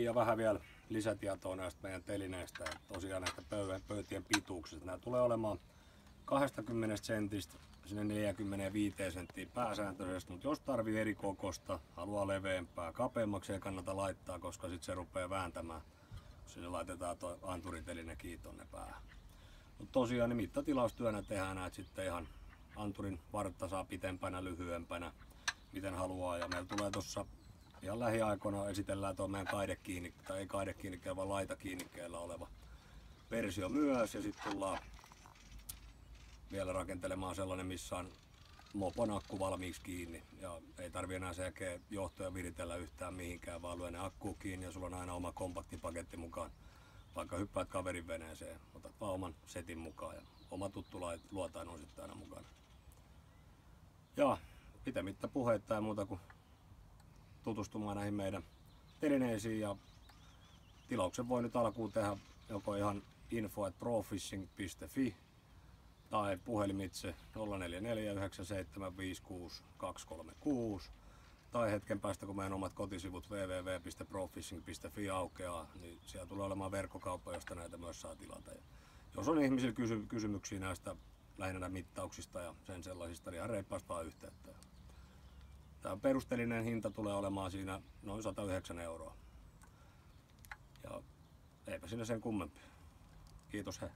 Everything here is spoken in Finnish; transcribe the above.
ja vähän vielä lisätietoa näistä meidän telineistä ja tosiaan näistä pöytien pituuksista. Nämä tulee olemaan 20 sentistä sinne 45 senttiä pääsääntöisesti, mutta jos tarvii eri kokosta, haluaa leveämpää, kapeammaksi ei kannata laittaa, koska sitten se rupeaa vääntämään, kun sinne laitetaan tuo anturiteline kiinni tonne päähän. Mutta tosiaan niin mittatilaustyönä tehdään näitä sitten ihan anturin vartta saa pitempänä, lyhyempänä, miten haluaa. Ja meillä tulee tuossa ihan lähiaikoina esitellään tuo meidän kaidekiinnikke, tai ei kaidekiinnikkeellä, vaan laitakiinnikkeellä oleva versio myös. Ja sitten tullaan vielä rakentelemaan sellainen, missä on mopon akku valmiiksi kiinni. Ja ei tarvi enää sen jälkeen johtoja viritellä yhtään mihinkään, vaan lyö ne akkuun kiinni ja sulla on aina oma kompaktipaketti mukaan. Vaikka hyppäät kaverin veneeseen, otat vaan oman setin mukaan ja oma tuttu luotain on sitten aina mukana. Ja pitemmittä puheitta ja muuta kuin tutustumaan näihin meidän telineisiin ja tilauksen voi nyt alkuun tehdä joko ihan info@profishing.fi tai puhelimitse 0449756236 tai hetken päästä kun meidän omat kotisivut www.profishing.fi aukeaa, niin siellä tulee olemaan verkkokauppa, josta näitä myös saa tilata. Ja jos on ihmisillä kysymyksiä näistä lähinnä mittauksista ja sen sellaisista, niin ihan reippaasti vaan yhteyttä. Tämä perusteellinen hinta tulee olemaan siinä noin 109 €. Ja eipä siinä sen kummempi. Kiitos he.